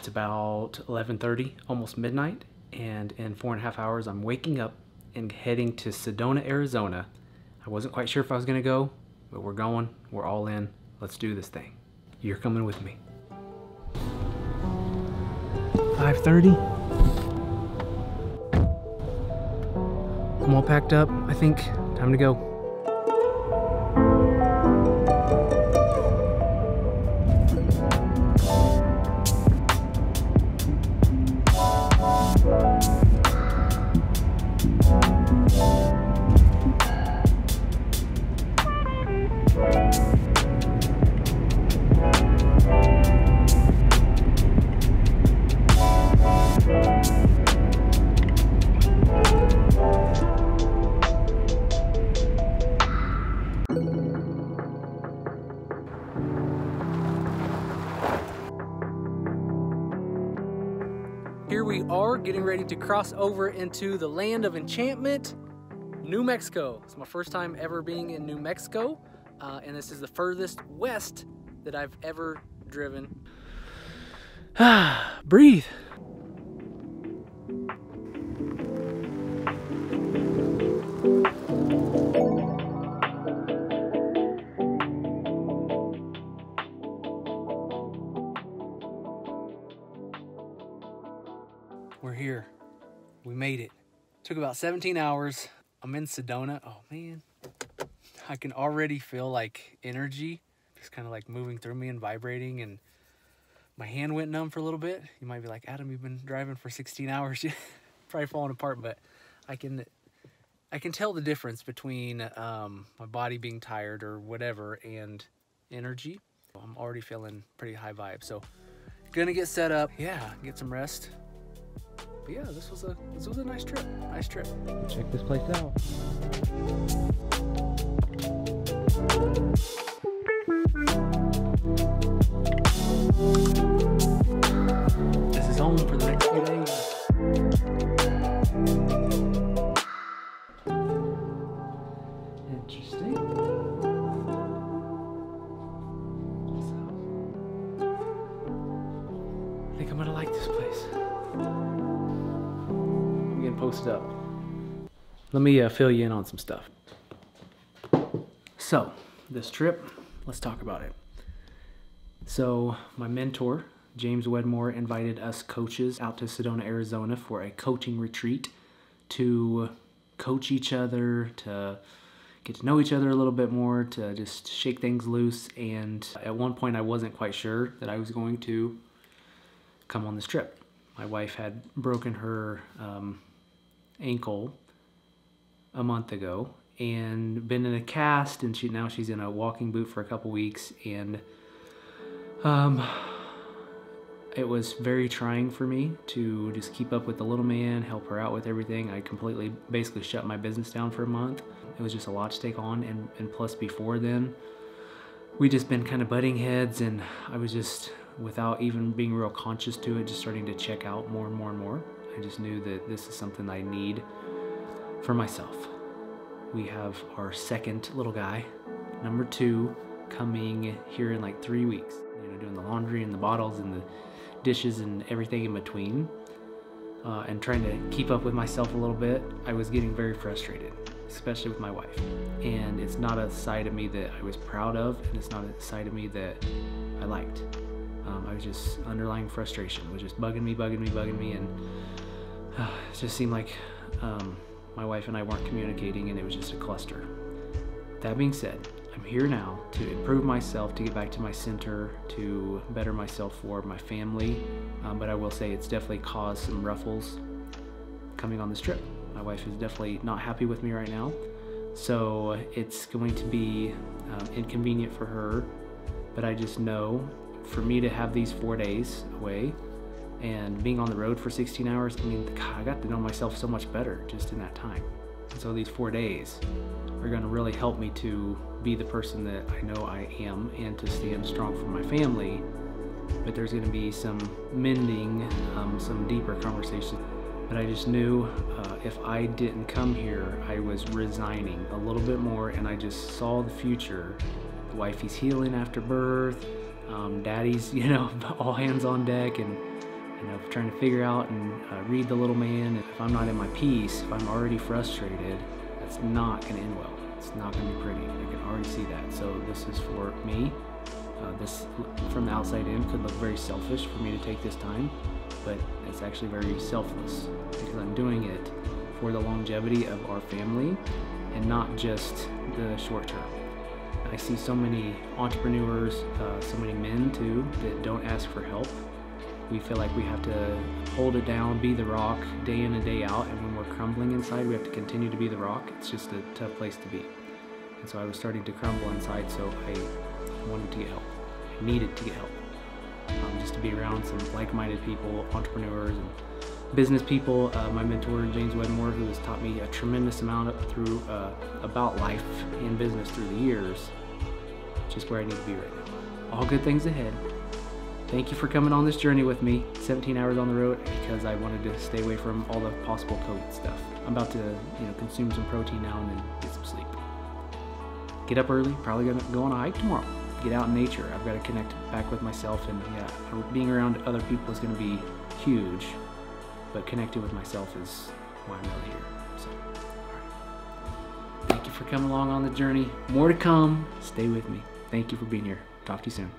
It's about 11:30, almost midnight, and in 4.5 hours I'm waking up and heading to Sedona, Arizona. I wasn't quite sure if I was gonna go, but we're going, we're all in. Let's do this thing. You're coming with me. 5:30. I'm all packed up, I think. Time to go. Here we are getting ready to cross over into the land of enchantment, New Mexico. It's my first time ever being in New Mexico, and this is the furthest west that I've ever driven. Breathe. We're here. We made it. Took about 17 hours. I'm in Sedona. Oh man, I can already feel like energy just kind of like moving through me and vibrating, and my hand went numb for a little bit. You might be like, Adam, you've been driving for 16 hours. Probably falling apart, but I can tell the difference between my body being tired or whatever and energy. I'm already feeling pretty high vibe. So gonna get set up. Yeah, get some rest. But yeah, this was a nice trip. Nice trip. Check this place out. This is home for the next few days. Interesting. I think I'm gonna like this place. Posted up. Let me fill you in on some stuff. So this trip, let's talk about it. So my mentor, James Wedmore, invited us coaches out to Sedona, Arizona for a coaching retreat to coach each other, to get to know each other a little bit more, to just shake things loose. And at one point I wasn't quite sure that I was going to come on this trip. My wife had broken her ankle a month ago and been in a cast, and now she's in a walking boot for a couple weeks, and it was very trying for me to just keep up with the little man, help her out with everything. I basically shut my business down for a month. It was just a lot to take on, and plus before then we just been kind of butting heads, and I was just, without even being real conscious to it, just starting to check out more and more and more. I just knew that this is something I need for myself. We have our second little guy, number 2, coming here in like 3 weeks. You know, doing the laundry and the bottles and the dishes and everything in between, and trying to keep up with myself a little bit. I was getting very frustrated, especially with my wife. And it's not a side of me that I was proud of, and it's not a side of me that I liked. I was just, underlying frustration was just bugging me, and it just seemed like my wife and I weren't communicating, and it was just a cluster. That being said, I'm here now to improve myself, to get back to my center, to better myself for my family, but I will say it's definitely caused some ruffles coming on this trip. My wife is definitely not happy with me right now, so it's going to be inconvenient for her, but I just know for me to have these 4 days away and being on the road for 16 hours, I mean, God, I got to know myself so much better just in that time. And so these 4 days are going to really help me to be the person that I know I am, and to stand strong for my family. But there's going to be some mending, some deeper conversation. But I just knew if I didn't come here, I was resigning a little bit more, and I just saw the future. The wifey's healing after birth, daddy's, you know, all hands on deck, and and of trying to figure out and read the little man. If I'm not in my peace, if I'm already frustrated, that's not going to end well. It's not going to be pretty. I can already see that. So this is for me. This, from the outside in, could look very selfish for me to take this time, but it's actually very selfless because I'm doing it for the longevity of our family and not just the short term. I see so many entrepreneurs, so many men too, that don't ask for help. We feel like we have to hold it down, be the rock day in and day out, and when we're crumbling inside, we have to continue to be the rock. It's just a tough place to be. And so I was starting to crumble inside, so I wanted to get help. I needed to get help. Just to be around some like-minded people, entrepreneurs and business people. My mentor, James Wedmore, who has taught me a tremendous amount about life and business through the years, just where I need to be right now. All good things ahead. Thank you for coming on this journey with me. 17 hours on the road because I wanted to stay away from all the possible COVID stuff. I'm about to, consume some protein now and then get some sleep. Get up early, probably gonna go on a hike tomorrow. Get out in nature. I've got to connect back with myself, and being around other people is gonna be huge, but connecting with myself is why I'm really here. So, all right. Thank you for coming along on the journey. More to come. Stay with me. Thank you for being here. Talk to you soon.